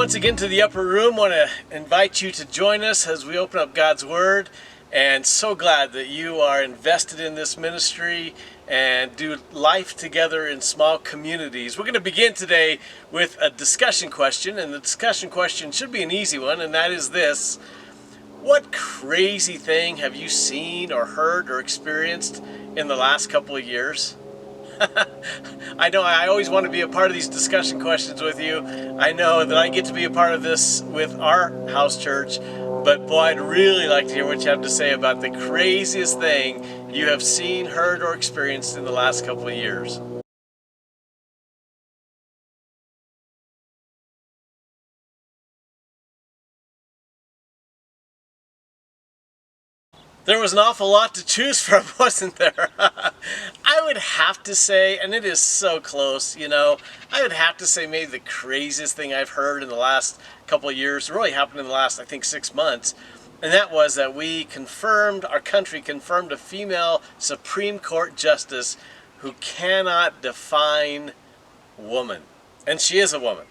once again to the upper room. Want to invite you to join us as we open up God's Word, and so glad that you are invested in this ministry and do life together in small communities. We're going to begin today with a discussion question, and the discussion question should be an easy one, and that is this: what crazy thing have you seen or heard or experienced in the last couple of years? I know I always want to be a part of these discussion questions with you. I know that I get to be a part of this with our house church, but boy, I'd really like to hear what you have to say about the craziest thing you have seen, heard, or experienced in the last couple of years. There was an awful lot to choose from, wasn't there? I would have to say, and it is so close, I would have to say maybe the craziest thing I've heard in the last couple of years, really happened in the last, I think, 6 months, and that was that our country confirmed a female Supreme Court justice who cannot define woman. And she is a woman,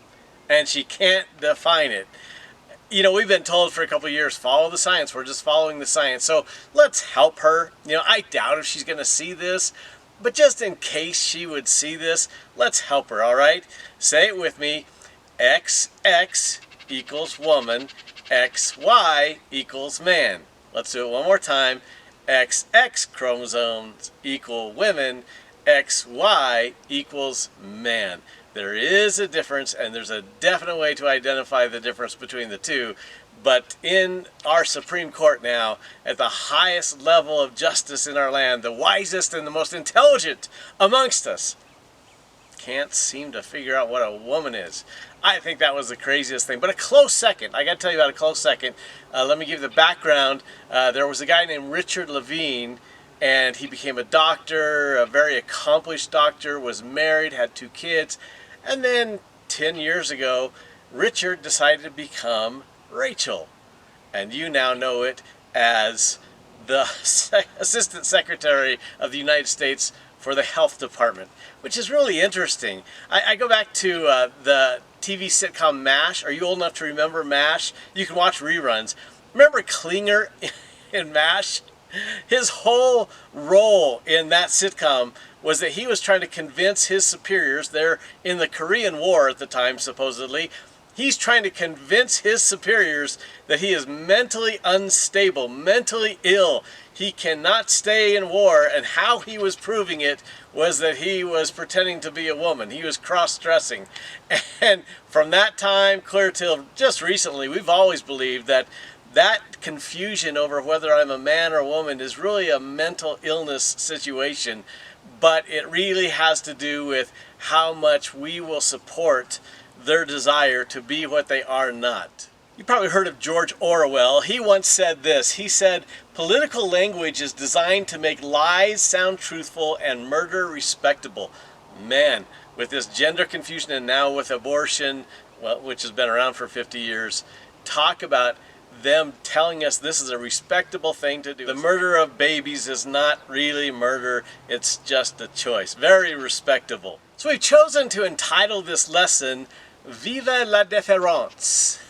and she can't define it. We've been told for a couple of years, follow the science. We're just following the science. So let's help her. I doubt if she's going to see this, but just in case she would see this, let's help her, all right? Say it with me. XX equals woman. XY equals man. Let's do it one more time. XX chromosomes equal women. XY equals man. There is a difference, and there's a definite way to identify the difference between the two. But in our Supreme Court now, at the highest level of justice in our land, the wisest and the most intelligent amongst us can't seem to figure out what a woman is. I think that was the craziest thing. But a close second, I got to tell you about a close second. Let me give you the background. There was a guy named Richard Levine, and he became a doctor, a very accomplished doctor, was married, had 2 kids. And then 10 years ago, Richard decided to become Rachel. And you now know it as the Assistant Secretary of the United States for the Health Department, which is really interesting. I go back to the TV sitcom MASH. Are you old enough to remember MASH? You can watch reruns. Remember Klinger in MASH? His whole role in that sitcom was that he was trying to convince his superiors there in the Korean War at the time, supposedly. He's trying to convince his superiors that he is mentally unstable, mentally ill. He cannot stay in war, and how he was proving it was that he was pretending to be a woman. He was cross-dressing. And from that time clear till just recently, we've always believed that confusion over whether I'm a man or a woman is really a mental illness situation, but it really has to do with how much we will support their desire to be what they are not. You probably heard of George Orwell. He once said this. He said, "Political language is designed to make lies sound truthful and murder respectable." Man, with this gender confusion and now with abortion, which has been around for 50 years, talk about them telling us this is a respectable thing to do. The murder of babies is not really murder, it's just a choice. Very respectable. So we've chosen to entitle this lesson, Vive la Diffe'rence.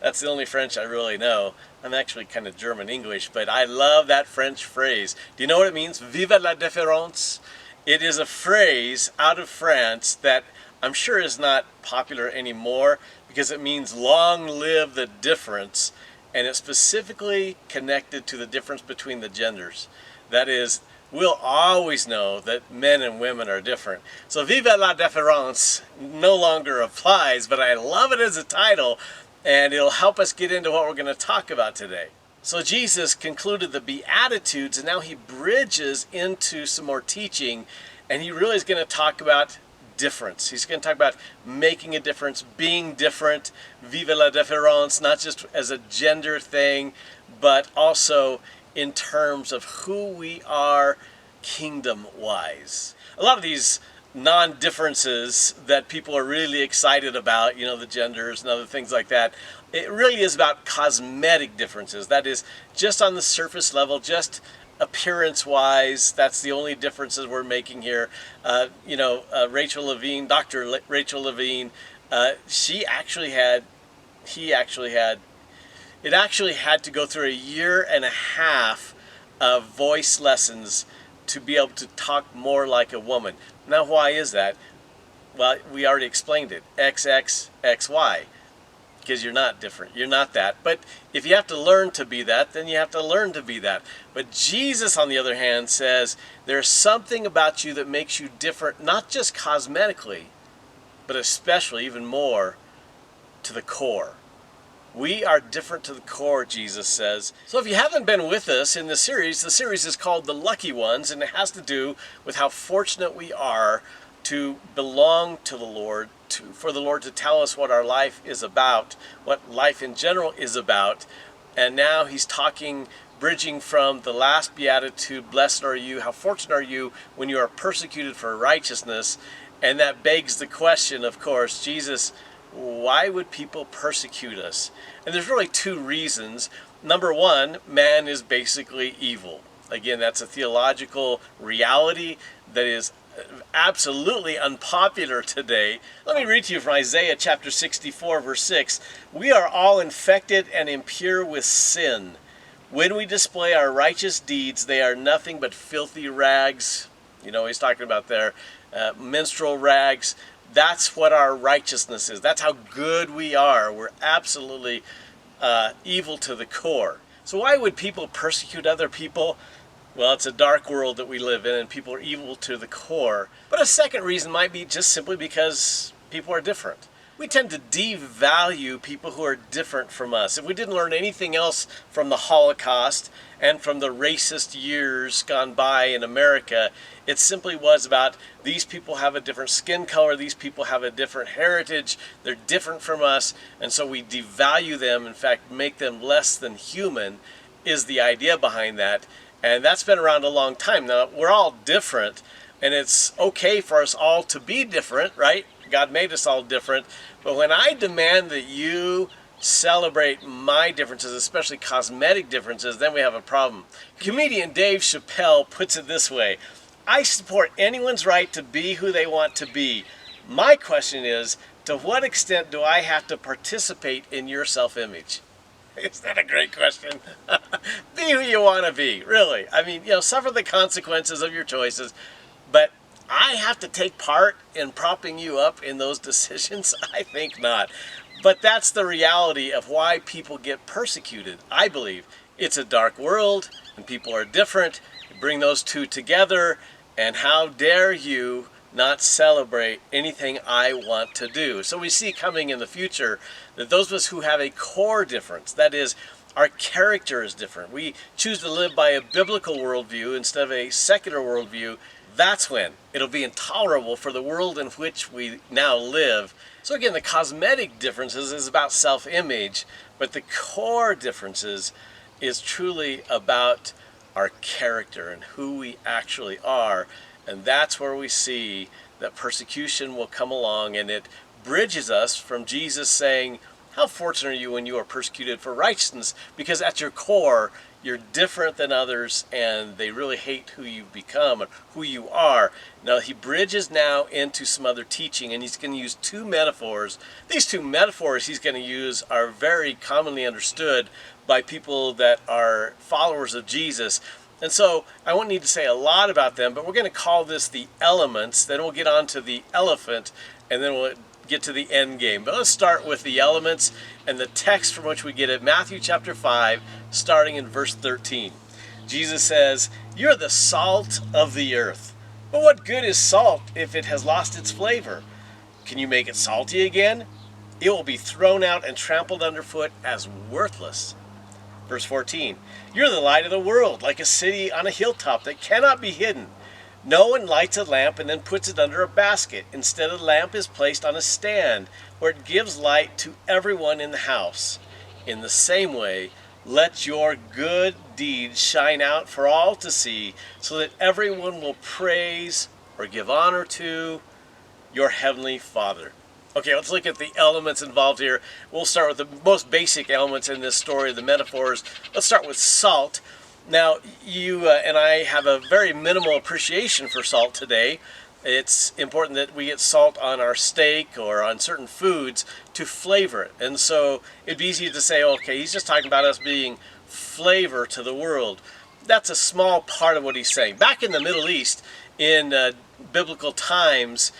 That's the only French I really know. I'm actually kind of German English, but I love that French phrase. Do you know what it means? Vive la Diffe'rence. It is a phrase out of France that I'm sure is not popular anymore, because it means long live the difference, and it's specifically connected to the difference between the genders. That is, we'll always know that men and women are different. So Vive la Diffe'rence no longer applies, but I love it as a title, and it'll help us get into what we're going to talk about today. So Jesus concluded the Beatitudes, and now he bridges into some more teaching, and he really is going to talk about difference. He's going to talk about making a difference, being different, vive la différence, not just as a gender thing, but also in terms of who we are kingdom-wise. A lot of these non-differences that people are really excited about, the genders and other things like that, it really is about cosmetic differences. That is, just on the surface level, just appearance-wise, that's the only differences we're making here. Rachel Levine, Dr. Rachel Levine, She actually had, he actually had, it actually had to go through a year and a half of voice lessons to be able to talk more like a woman. Now, why is that? Well, we already explained it. XXXY. Because you're not different. You're not that. But if you have to learn to be that, then you have to learn to be that. But Jesus, on the other hand, says there's something about you that makes you different, not just cosmetically, but especially, even more, to the core. We are different to the core, Jesus says. So if you haven't been with us in the series is called The Lucky Ones, and it has to do with how fortunate we are to belong to the Lord, for the Lord to tell us what our life is about, what life in general is about. And now he's talking, bridging from the last beatitude, blessed are you, how fortunate are you when you are persecuted for righteousness. And that begs the question, of course, Jesus, why would people persecute us? And there's really two reasons. Number one, man is basically evil. Again, that's a theological reality that is absolutely unpopular today. Let me read to you from Isaiah chapter 64, verse 6. We are all infected and impure with sin. When we display our righteous deeds, they are nothing but filthy rags. You know, he's talking about their menstrual rags. That's what our righteousness is. That's how good we are. We're absolutely evil to the core. So why would people persecute other people? Well, it's a dark world that we live in, and people are evil to the core. But a second reason might be just simply because people are different. We tend to devalue people who are different from us. If we didn't learn anything else from the Holocaust and from the racist years gone by in America, it simply was about these people have a different skin color, these people have a different heritage, they're different from us, and so we devalue them, in fact, make them less than human, is the idea behind that. And that's been around a long time. Now, we're all different, and it's okay for us all to be different, right? God made us all different. But when I demand that you celebrate my differences, especially cosmetic differences, then we have a problem. Comedian Dave Chappelle puts it this way: I support anyone's right to be who they want to be. My question is, to what extent do I have to participate in your self-image? Isn't that a great question? Be who you want to be, really. I mean, suffer the consequences of your choices, but I have to take part in propping you up in those decisions? I think not. But that's the reality of why people get persecuted, I believe. It's a dark world, and people are different. You bring those two together, and how dare you not celebrate anything I want to do. So we see coming in the future that those of us who have a core difference, that is, our character is different, we choose to live by a biblical worldview instead of a secular worldview, that's when it'll be intolerable for the world in which we now live. So again, the cosmetic differences is about self-image, but the core differences is truly about our character and who we actually are. And that's where we see that persecution will come along, and it bridges us from Jesus saying, how fortunate are you when you are persecuted for righteousness? Because at your core, you're different than others, and they really hate who you've become or who you are. Now, he bridges now into some other teaching, and he's going to use two metaphors. These two metaphors he's going to use are very commonly understood by people that are followers of Jesus. And so I won't need to say a lot about them, but we're going to call this the elements, then we'll get on to the elephant, and then we'll get to the end game. But let's start with the elements and the text from which we get it. Matthew chapter 5, starting in verse 13. Jesus says, "You're the salt of the earth. But what good is salt if it has lost its flavor? Can you make it salty again? It will be thrown out and trampled underfoot as worthless." Verse 14, "You're the light of the world, like a city on a hilltop that cannot be hidden. No one lights a lamp and then puts it under a basket. Instead, a lamp is placed on a stand where it gives light to everyone in the house. In the same way, let your good deeds shine out for all to see, so that everyone will praise or give honor to your heavenly Father." Okay, let's look at the elements involved here. We'll start with the most basic elements in this story, the metaphors. Let's start with salt. Now, you and I have a very minimal appreciation for salt today. It's important that we get salt on our steak or on certain foods to flavor it. And so it'd be easy to say, okay, he's just talking about us being flavor to the world. That's a small part of what he's saying. Back in the Middle East, in biblical times,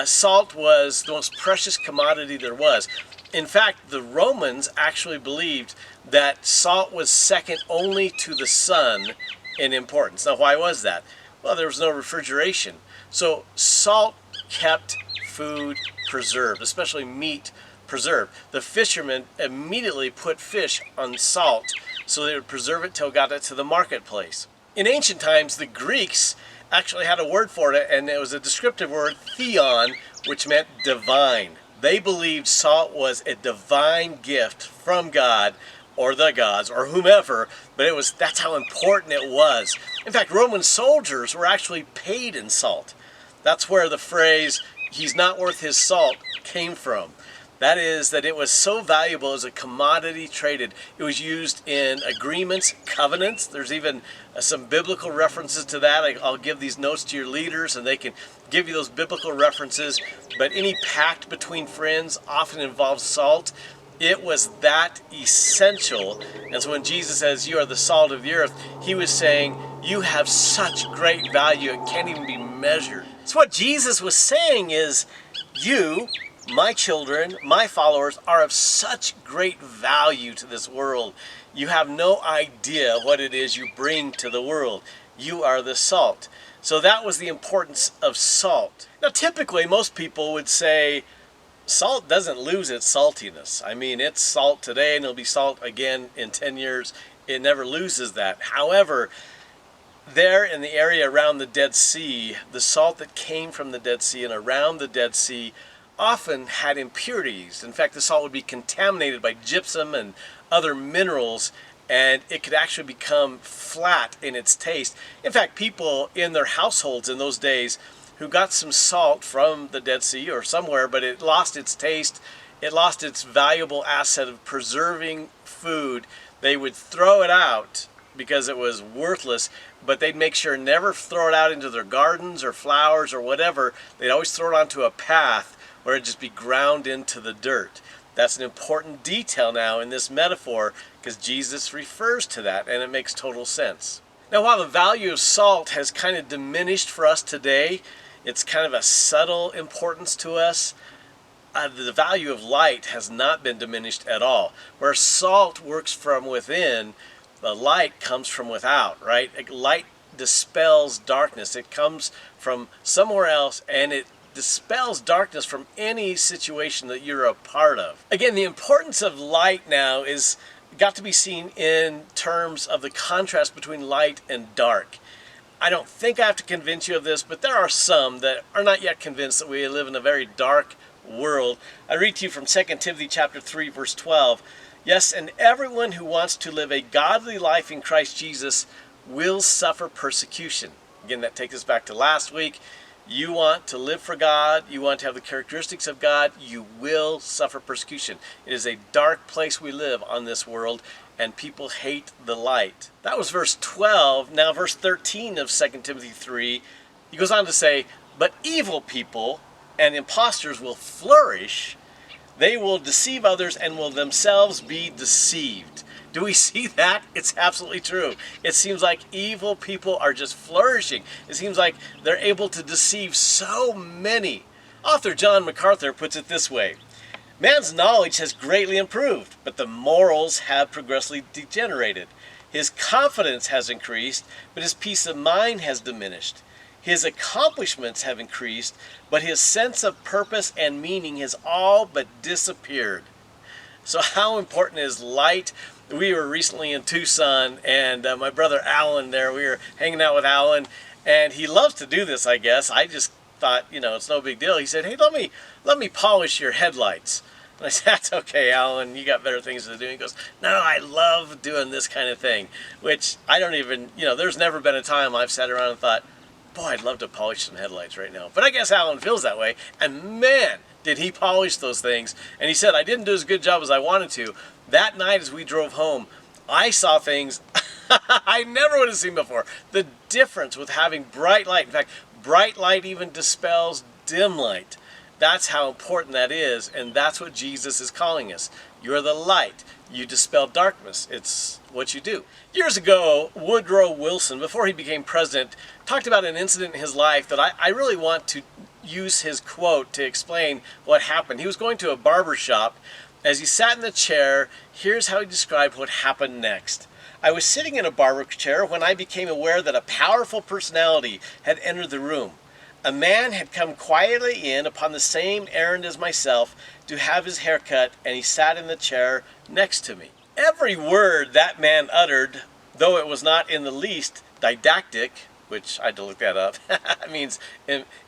salt was the most precious commodity there was. In fact, the Romans actually believed that salt was second only to the sun in importance. Now, why was that? Well, there was no refrigeration. So salt kept food preserved, especially meat preserved. The fishermen immediately put fish on salt so they would preserve it till it got it to the marketplace. In ancient times, the Greeks actually had a word for it, and it was a descriptive word, theon, which meant divine. They believed salt was a divine gift from God or the gods or whomever, but that's how important it was. In fact, Roman soldiers were actually paid in salt. That's where the phrase, he's not worth his salt, came from. That is, that it was so valuable as a commodity traded. It was used in agreements, covenants. There's even some biblical references to that. I'll give these notes to your leaders and they can give you those biblical references. But any pact between friends often involves salt. It was that essential. And so when Jesus says, you are the salt of the earth, he was saying, you have such great value, it can't even be measured. So what Jesus was saying is, you, my children, my followers, are of such great value to this world. You have no idea what it is you bring to the world. You are the salt. So that was the importance of salt. Now typically most people would say, salt doesn't lose its saltiness. I mean, it's salt today and it'll be salt again in 10 years. It never loses that. However, there in the area around the Dead Sea, the salt that came from the Dead Sea and around the Dead Sea often had impurities. In fact, the salt would be contaminated by gypsum and other minerals, and it could actually become flat in its taste. In fact, people in their households in those days who got some salt from the Dead Sea or somewhere, but it lost its taste, it lost its valuable asset of preserving food, they would throw it out because it was worthless, but they'd make sure never throw it out into their gardens or flowers or whatever. They'd always throw it onto a path where it'd just be ground into the dirt. That's an important detail now in this metaphor because Jesus refers to that, and it makes total sense. Now, while the value of salt has kind of diminished for us today, it's kind of a subtle importance to us. The value of light has not been diminished at all. Where salt works from within, the light comes from without, right? Light dispels darkness. It comes from somewhere else, and it dispels darkness from any situation that you're a part of. Again, the importance of light now is got to be seen in terms of the contrast between light and dark. I don't think I have to convince you of this, but there are some that are not yet convinced that we live in a very dark world. I read to you from 2 Timothy chapter 3, verse 12. Yes, and everyone who wants to live a godly life in Christ Jesus will suffer persecution. Again, that takes us back to last week. You want to live for God, you want to have the characteristics of God, you will suffer persecution. It is a dark place we live on this world, and people hate the light. That was verse 12. Now verse 13 of 2 Timothy 3, he goes on to say, but evil people and impostors will flourish. They will deceive others and will themselves be deceived. Do we see that? It's absolutely true. It seems like evil people are just flourishing. It seems like they're able to deceive so many. Author John MacArthur puts it this way. Man's knowledge has greatly improved, but the morals have progressively degenerated. His confidence has increased, but his peace of mind has diminished. His accomplishments have increased, but his sense of purpose and meaning has all but disappeared. So how important is light? We were recently in Tucson, and my brother Alan there, we were hanging out with Alan, and he loves to do this, I guess. I just thought, it's no big deal. He said, hey, let me polish your headlights. And I said, that's okay, Alan, you got better things to do. He goes, no, I love doing this kind of thing, which I don't even, there's never been a time I've sat around and thought, boy, I'd love to polish some headlights right now. But I guess Alan feels that way, and man, did he polish those things. And he said, I didn't do as good a job as I wanted to. That night as we drove home, I saw things I never would have seen before. The difference with having bright light. In fact, Bright light even dispels dim light. That's how important that is, and that's what Jesus is calling us. You're the light. You dispel darkness. It's what you do. Years ago, Woodrow Wilson, before he became president, talked about an incident in his life that I really want to use his quote to explain what happened. He was going to a barber shop. As he sat in the chair, here's how he described what happened next. I was sitting in a barber chair when I became aware that a powerful personality had entered the room. A man had come quietly in upon the same errand as myself to have his hair cut, and he sat in the chair next to me. Every word that man uttered, though it was not in the least didactic, which I had to look that up, it means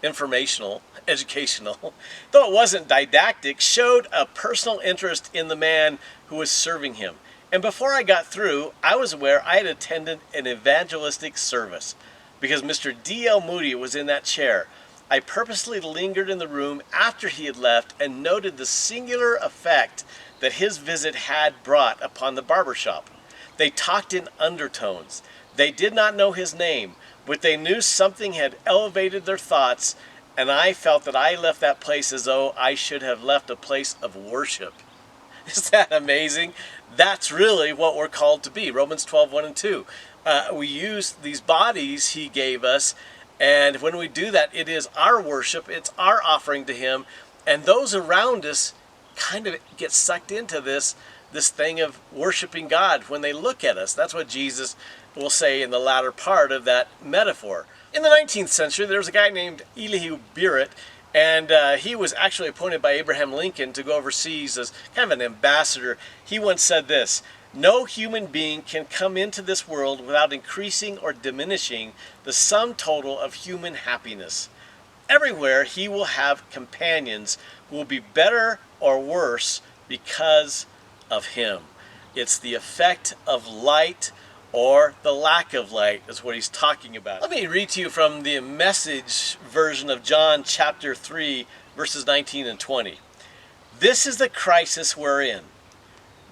informational, educational, though it wasn't didactic, showed a personal interest in the man who was serving him. And before I got through, I was aware I had attended an evangelistic service. Because Mr. D.L. Moody was in that chair, I purposely lingered in the room after he had left and noted the singular effect that his visit had brought upon the barbershop. They talked in undertones. They did not know his name, but they knew something had elevated their thoughts, and I felt that I left that place as though I should have left a place of worship. Is that amazing? That's really what we're called to be. Romans 12:1-2. We use these bodies he gave us, and when we do that, it is our worship, it's our offering to him, and those around us kind of get sucked into this thing of worshiping God when they look at us. That's what Jesus will say in the latter part of that metaphor. In the 19th century, there was a guy named Elihu Burritt, and he was actually appointed by Abraham Lincoln to go overseas as kind of an ambassador. He once said this: "No human being can come into this world without increasing or diminishing the sum total of human happiness. Everywhere he will have companions who will be better or worse because of him." It's the effect of light or the lack of light is what he's talking about. Let me read to you from the Message version of John chapter 3, verses 19 and 20. "This is the crisis we're in.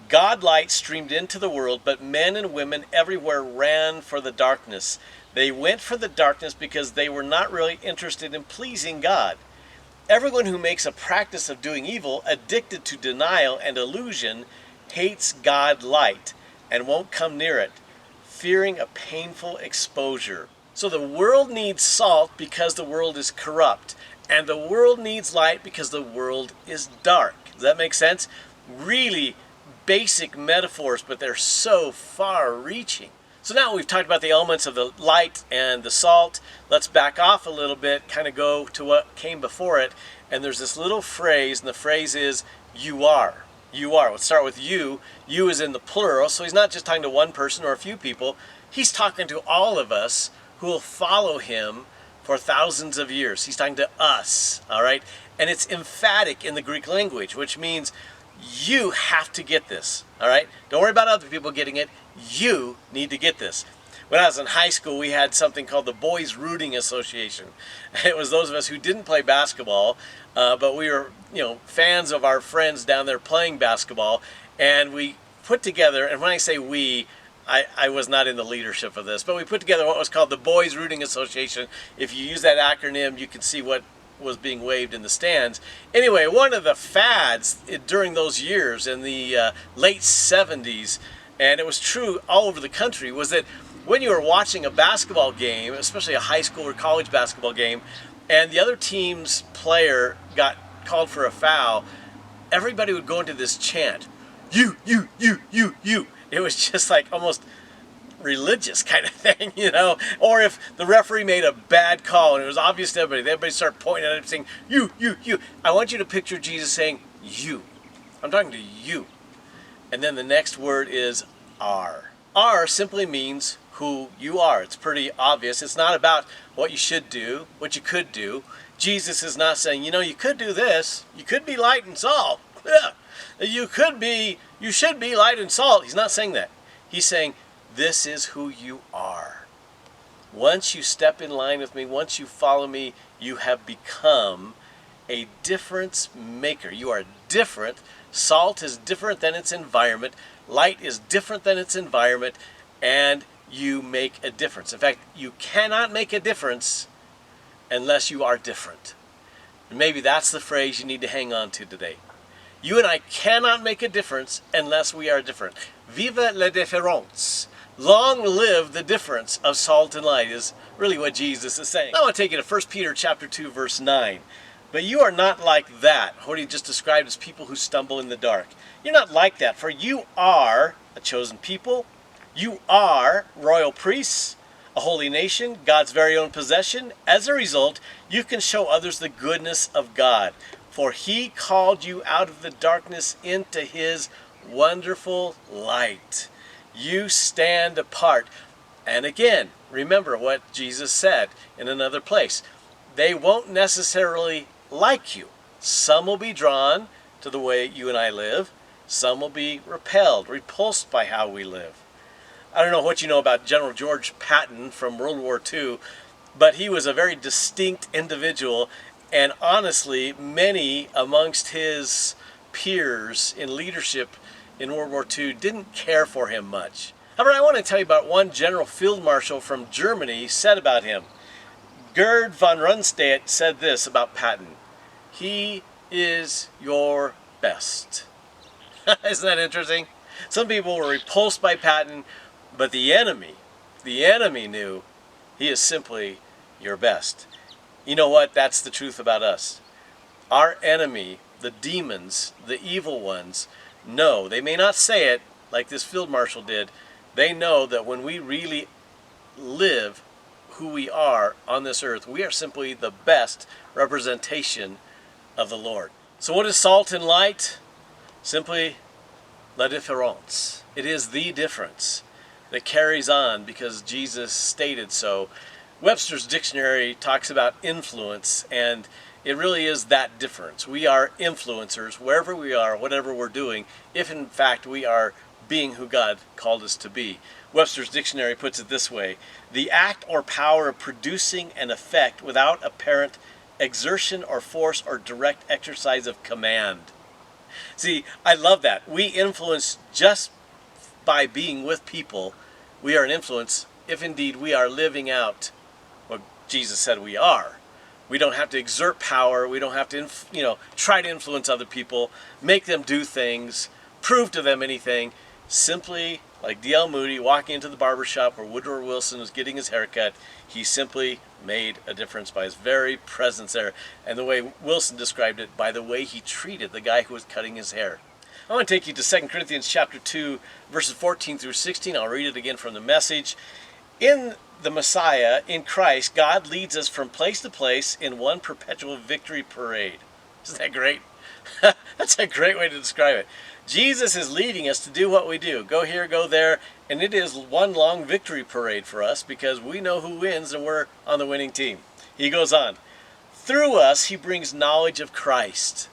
God light streamed into the world, but men and women everywhere ran for the darkness. They went for the darkness because they were not really interested in pleasing God. Everyone who makes a practice of doing evil, addicted to denial and illusion, hates God light and won't come near it, fearing a painful exposure." So the world needs salt because the world is corrupt, and the world needs light because the world is dark. Does that make sense? Really basic metaphors, but they're so far-reaching. So now we've talked about the elements of the light and the salt. Let's back off a little bit, kind of go to what came before it. And there's this little phrase, and the phrase is, "you are." You are. Let's start with you. You is in the plural, so he's not just talking to one person or a few people. He's talking to all of us who will follow him for thousands of years. He's talking to us, all right? And it's emphatic in the Greek language, which means you have to get this, all right? Don't worry about other people getting it. You need to get this. When I was in high school, we had something called the Boys Rooting Association. It was those of us who didn't play basketball, but we were, fans of our friends down there playing basketball, and we put together, and when I say we, I was not in the leadership of this, but we put together what was called the Boys Rooting Association. If you use that acronym, you can see what was being waved in the stands. Anyway, one of the fads during those years in the late 70s, and it was true all over the country, was that when you were watching a basketball game, especially a high school or college basketball game, and the other team's player got called for a foul, everybody would go into this chant, "You, you, you, you, you." It was just like almost religious kind of thing, or if the referee made a bad call and it was obvious to everybody started pointing at him saying, "You, you, you." I want you to picture Jesus saying, "You." I'm talking to you. And then the next word is are. Are simply means who you are. It's pretty obvious. It's not about what you should do, what you could do. Jesus is not saying, you could do this. You could be light and salt. You should be light and salt. He's not saying that. He's saying, this is who you are. Once you step in line with me, once you follow me, you have become a difference maker. You are different. Salt is different than its environment. Light is different than its environment. And you make a difference. In fact, you cannot make a difference unless you are different. And maybe that's the phrase you need to hang on to today. You and I cannot make a difference unless we are different. Vive la différence. Long live the difference of salt and light is really what Jesus is saying. I want to take you to 1 Peter chapter 2, verse 9. But you are not like that, what he just described as people who stumble in the dark. You're not like that, for you are a chosen people. You are royal priests, a holy nation, God's very own possession. As a result, you can show others the goodness of God. For he called you out of the darkness into his wonderful light. You stand apart. And again, remember what Jesus said in another place. They won't necessarily like you. Some will be drawn to the way you and I live. Some will be repulsed by how we live. I don't know what you know about General George Patton from World War II, but he was a very distinct individual, and honestly, many amongst his peers in leadership in World War II didn't care for him much. However, I want to tell you about one General Field Marshal from Germany said about him. Gerd von Rundstedt said this about Patton: "He is your best." Isn't that interesting? Some people were repulsed by Patton, but the enemy knew he is simply your best. You know what? That's the truth about us. Our enemy, the demons, the evil ones, know. They may not say it like this field marshal did. They know that when we really live who we are on this earth, we are simply the best representation of the Lord. So what is salt and light? Simply la différence. It is the difference that carries on because Jesus stated so. Webster's dictionary talks about influence, and it really is that difference. We are influencers wherever we are, whatever we're doing, if in fact we are being who God called us to be. Webster's dictionary puts it this way: the act or power of producing an effect without apparent exertion or force or direct exercise of command. See, I love that. We influence just by being with people. We are an influence if indeed we are living out what Jesus said we are. We don't have to exert power. We don't have to, try to influence other people, make them do things, prove to them anything. Simply, like D.L. Moody walking into the barber shop where Woodrow Wilson was getting his haircut, he simply made a difference by his very presence there. And the way Wilson described it, by the way he treated the guy who was cutting his hair. I want to take you to 2 Corinthians chapter 2, verses 14 through 16. I'll read it again from the Message. In the Messiah, in Christ, God leads us from place to place in one perpetual victory parade. Isn't that great? That's a great way to describe it. Jesus is leading us to do what we do. Go here, go there, and it is one long victory parade for us because we know who wins and we're on the winning team. He goes on. Through us, he brings knowledge of Christ.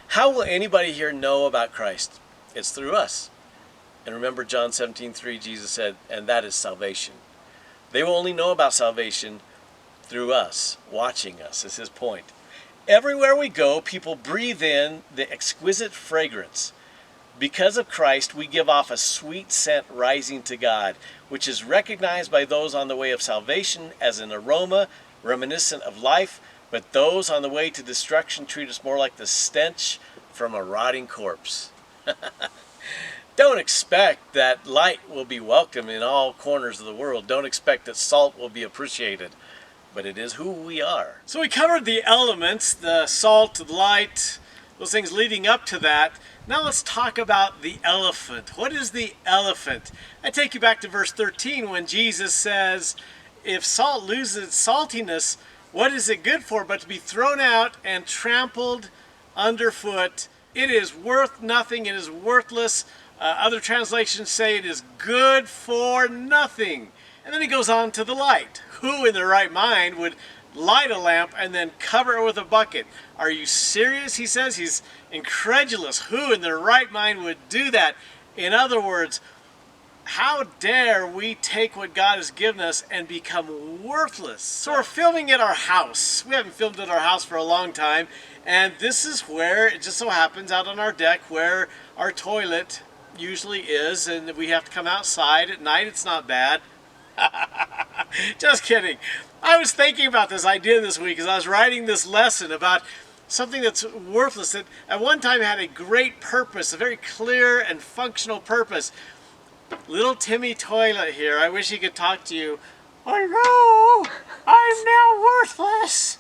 How will anybody here know about Christ? It's through us. And remember John 17:3, Jesus said, and that is salvation. They will only know about salvation through us, watching us, is his point. Everywhere we go, people breathe in the exquisite fragrance. Because of Christ, we give off a sweet scent rising to God, which is recognized by those on the way of salvation as an aroma reminiscent of life, but those on the way to destruction treat us more like the stench from a rotting corpse. Don't expect that light will be welcome in all corners of the world. Don't expect that salt will be appreciated. But it is who we are. So we covered the elements, the salt, the light, those things leading up to that. Now let's talk about the elephant. What is the elephant? I take you back to verse 13 when Jesus says, if salt loses its saltiness, what is it good for but to be thrown out and trampled underfoot? It is worth nothing. It is worthless. Other translations say it is good for nothing. And then he goes on to the light. Who in their right mind would light a lamp and then cover it with a bucket? Are you serious? He says he's incredulous. Who in their right mind would do that? In other words, how dare we take what God has given us and become worthless? So we're filming at our house. We haven't filmed at our house for a long time. And this is where, it just so happens, out on our deck where our toilet usually is. And we have to come outside at night. It's not bad. Just kidding. I was thinking about this idea this week as I was writing this lesson about something that's worthless that at one time had a great purpose, a very clear and functional purpose. Little Timmy Toilet here, I wish he could talk to you. Oh no, I'm now worthless.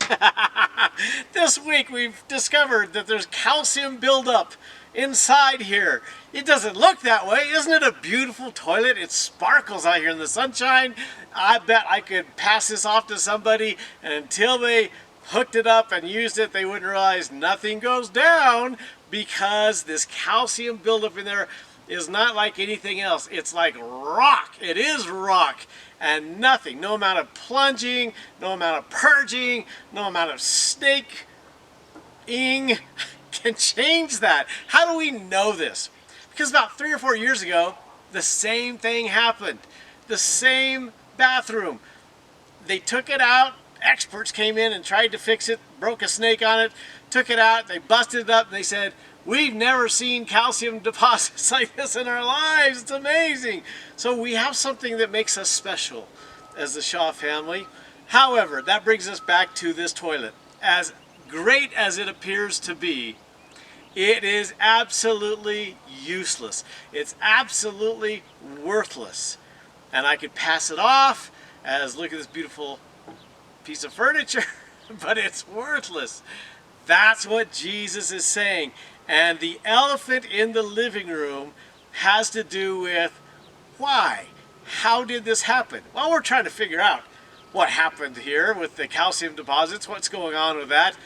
This week we've discovered that there's calcium buildup inside here. It doesn't look that way. Isn't it a beautiful toilet? It sparkles out here in the sunshine. I bet I could pass this off to somebody, and until they hooked it up and used it, they wouldn't realize nothing goes down, because this calcium buildup in there is not like anything else. It's like rock. It is rock. And nothing, no amount of plunging, no amount of purging, no amount of snaking can change that. How do we know this? Because about 3 or 4 years ago, the same thing happened. The same bathroom. They took it out. Experts came in and tried to fix it, broke a snake on it, took it out, they busted it up, and they said, we've never seen calcium deposits like this in our lives. It's amazing. So we have something that makes us special as the Shaw family. However, that brings us back to this toilet. As great as it appears to be, it is absolutely useless. It's absolutely worthless. And I could pass it off as, look at this beautiful piece of furniture, but it's worthless. That's what Jesus is saying. And the elephant in the living room has to do with why? How did this happen? Well, we're trying to figure out what happened here with the calcium deposits, what's going on with that.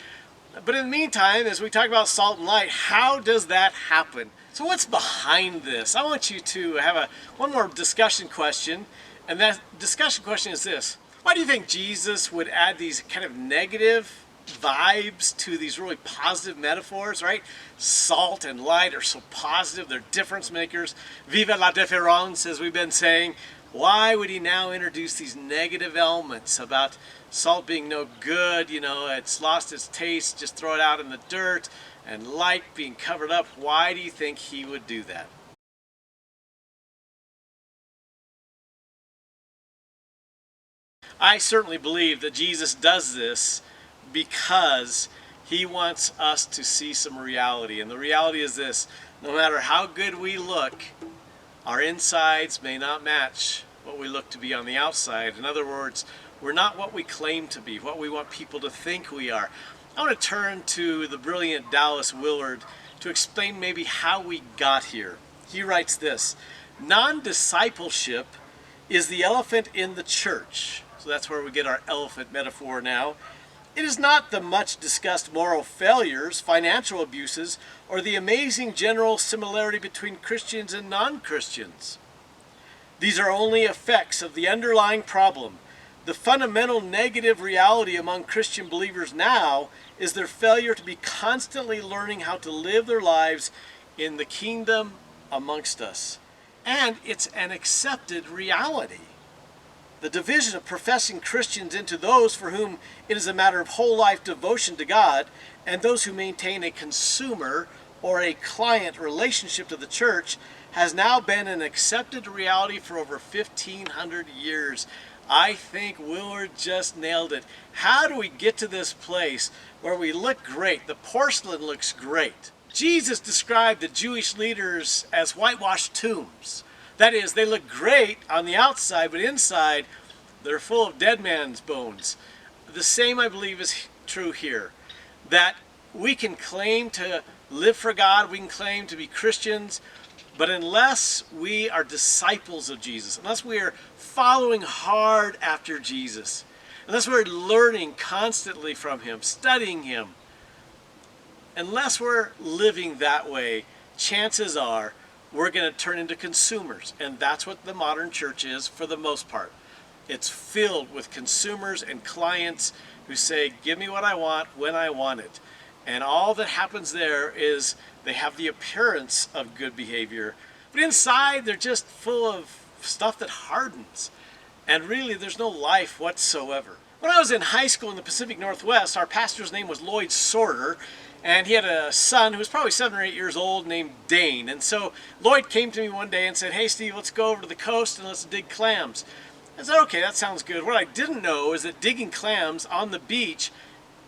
But in the meantime, as we talk about salt and light, how does that happen? So what's behind this? I want you to have one more discussion question. And that discussion question is this. Why do you think Jesus would add these kind of negative vibes to these really positive metaphors, right? Salt and light are so positive. They're difference makers. Vive la Diffe'rence, as we've been saying. Why would he now introduce these negative elements about salt being no good, you know, it's lost its taste, just throw it out in the dirt, and light being covered up? Why do you think he would do that? I certainly believe that Jesus does this because he wants us to see some reality. And the reality is this: no matter how good we look, our insides may not match what we look to be on the outside. In other words, we're not what we claim to be, what we want people to think we are. I want to turn to the brilliant Dallas Willard to explain maybe how we got here. He writes this: non-discipleship is the elephant in the church. So that's where we get our elephant metaphor now. It is not the much discussed moral failures, financial abuses, or the amazing general similarity between Christians and non-Christians. These are only effects of the underlying problem. The fundamental negative reality among Christian believers now is their failure to be constantly learning how to live their lives in the kingdom amongst us. And it's an accepted reality. The division of professing Christians into those for whom it is a matter of whole life devotion to God and those who maintain a consumer or a client relationship to the church has now been an accepted reality for over 1,500 years. I think Willard just nailed it. How do we get to this place where we look great? The porcelain looks great. Jesus described the Jewish leaders as whitewashed tombs. That is, they look great on the outside, but inside they're full of dead man's bones. The same, I believe, is true here. That we can claim to live for God, we can claim to be Christians, but unless we are disciples of Jesus, unless we are following hard after Jesus, unless we're learning constantly from him, studying him, unless we're living that way, chances are we're going to turn into consumers. And that's what the modern church is for the most part. It's filled with consumers and clients who say, give me what I want when I want it. And all that happens there is they have the appearance of good behavior, but inside they're just full of stuff that hardens. And really there's no life whatsoever. When I was in high school in the Pacific Northwest, our pastor's name was Lloyd Sorter, and he had a son who was probably 7 or 8 years old named Dane. And so Lloyd came to me one day and said, hey Steve, let's go over to the coast and let's dig clams. I said, okay, that sounds good. What I didn't know is that digging clams on the beach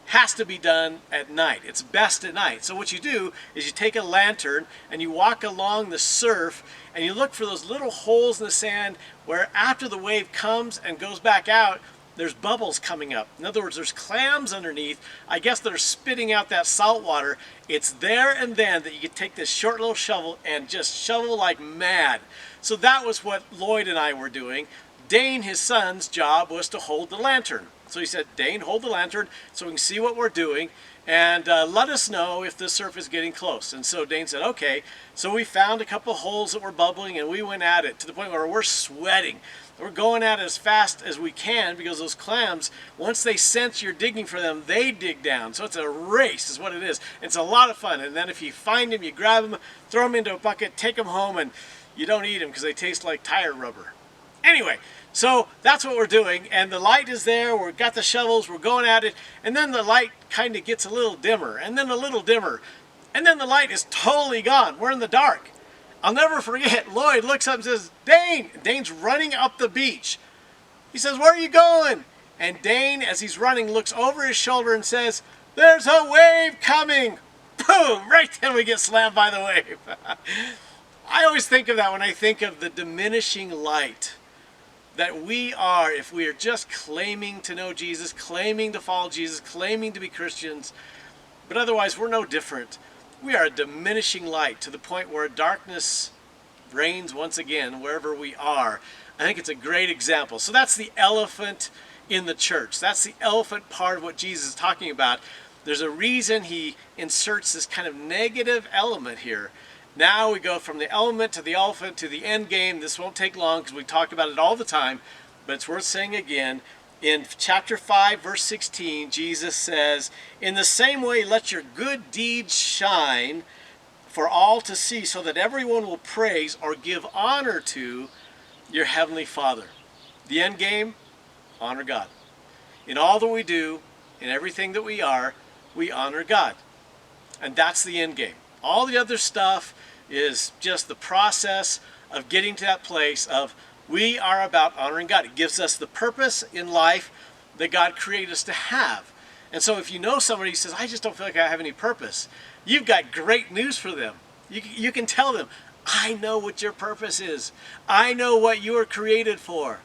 has to be done at night. It's best at night. So what you do is you take a lantern and you walk along the surf and you look for those little holes in the sand where after the wave comes and goes back out, there's bubbles coming up. In other words, there's clams underneath. I guess they're spitting out that salt water. It's there and then that you can take this short little shovel and just shovel like mad. So that was what Lloyd and I were doing. Dane, his son's job was to hold the lantern. So he said, Dane, hold the lantern so we can see what we're doing and let us know if the surf is getting close. And so Dane said, okay. So we found a couple holes that were bubbling and we went at it to the point where we're sweating. We're going at it as fast as we can because those clams, once they sense you're digging for them, they dig down. So it's a race is what it is. It's a lot of fun. And then if you find them, you grab them, throw them into a bucket, take them home, and you don't eat them because they taste like tire rubber. Anyway, so that's what we're doing, and the light is there, we've got the shovels, we're going at it, and then the light kind of gets a little dimmer, and then a little dimmer, and then the light is totally gone. We're in the dark. I'll never forget, Lloyd looks up and says, Dane! Dane's running up the beach. He says, where are you going? And Dane, as he's running, looks over his shoulder and says, there's a wave coming! Boom! Right then we get slammed by the wave. I always think of that when I think of the diminishing light that we are, if we are just claiming to know Jesus, claiming to follow Jesus, claiming to be Christians, but otherwise we're no different. We are a diminishing light to the point where darkness reigns once again wherever we are. I think it's a great example. So that's the elephant in the church. That's the elephant part of what Jesus is talking about. There's a reason he inserts this kind of negative element here. Now we go from the element to the elephant to the end game. This won't take long because we talk about it all the time, but it's worth saying again. In chapter 5, verse 16, Jesus says, in the same way, let your good deeds shine for all to see, so that everyone will praise or give honor to your heavenly Father. The end game, honor God. In all that we do, in everything that we are, we honor God. And that's the end game. All the other stuff is just the process of getting to that place of we are about honoring God. It gives us the purpose in life that God created us to have. And so if you know somebody who says, I just don't feel like I have any purpose, you've got great news for them. You can tell them, I know what your purpose is. I know what you were created for.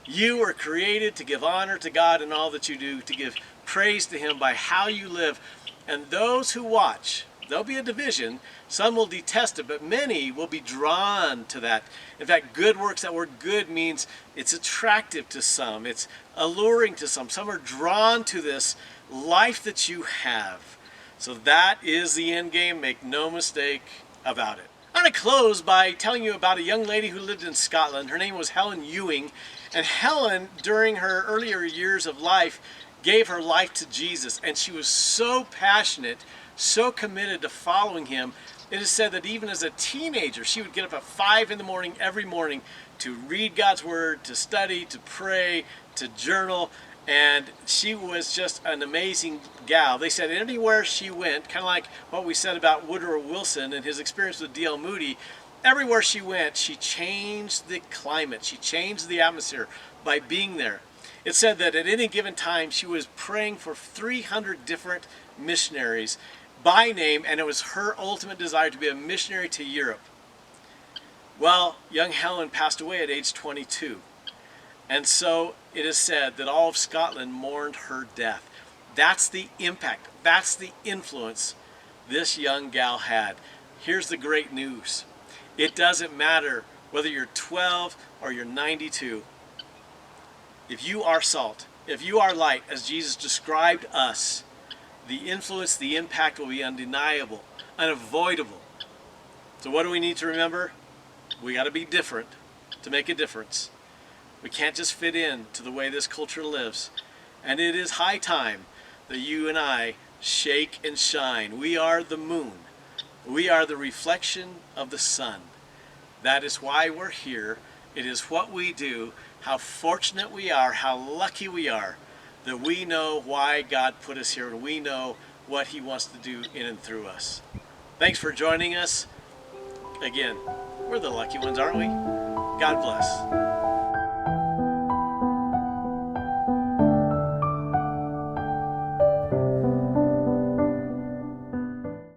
You were created to give honor to God in all that you do, to give praise to Him by how you live. And those who watch, there'll be a division. Some will detest it, but many will be drawn to that. In fact, good works, that word good means it's attractive to some. It's alluring to some. Some are drawn to this life that you have. So that is the end game. Make no mistake about it. I'm going to close by telling you about a young lady who lived in Scotland. Her name was Helen Ewing. And Helen, during her earlier years of life, gave her life to Jesus. And she was so passionate, so committed to following Him. It is said that even as a teenager, she would get up at 5 in the morning every morning to read God's Word, to study, to pray, to journal. And she was just an amazing gal. They said anywhere she went, kind of like what we said about Woodrow Wilson and his experience with D.L. Moody, everywhere she went, she changed the climate. She changed the atmosphere by being there. It said that at any given time, she was praying for 300 different missionaries by name, and it was her ultimate desire to be a missionary to Europe. Well, young Helen passed away at age 22. And so it is said that all of Scotland mourned her death. That's the impact, that's the influence this young gal had. Here's the great news. It doesn't matter whether you're 12 or you're 92. If you are salt, if you are light, as Jesus described us, the influence, the impact will be undeniable, unavoidable. So what do we need to remember? We got to be different to make a difference. We can't just fit in to the way this culture lives. And it is high time that you and I shake and shine. We are the moon. We are the reflection of the sun. That is why we're here. It is what we do. How fortunate we are, how lucky we are that we know why God put us here and we know what He wants to do in and through us. Thanks for joining us. Again, we're the lucky ones, aren't we? God bless.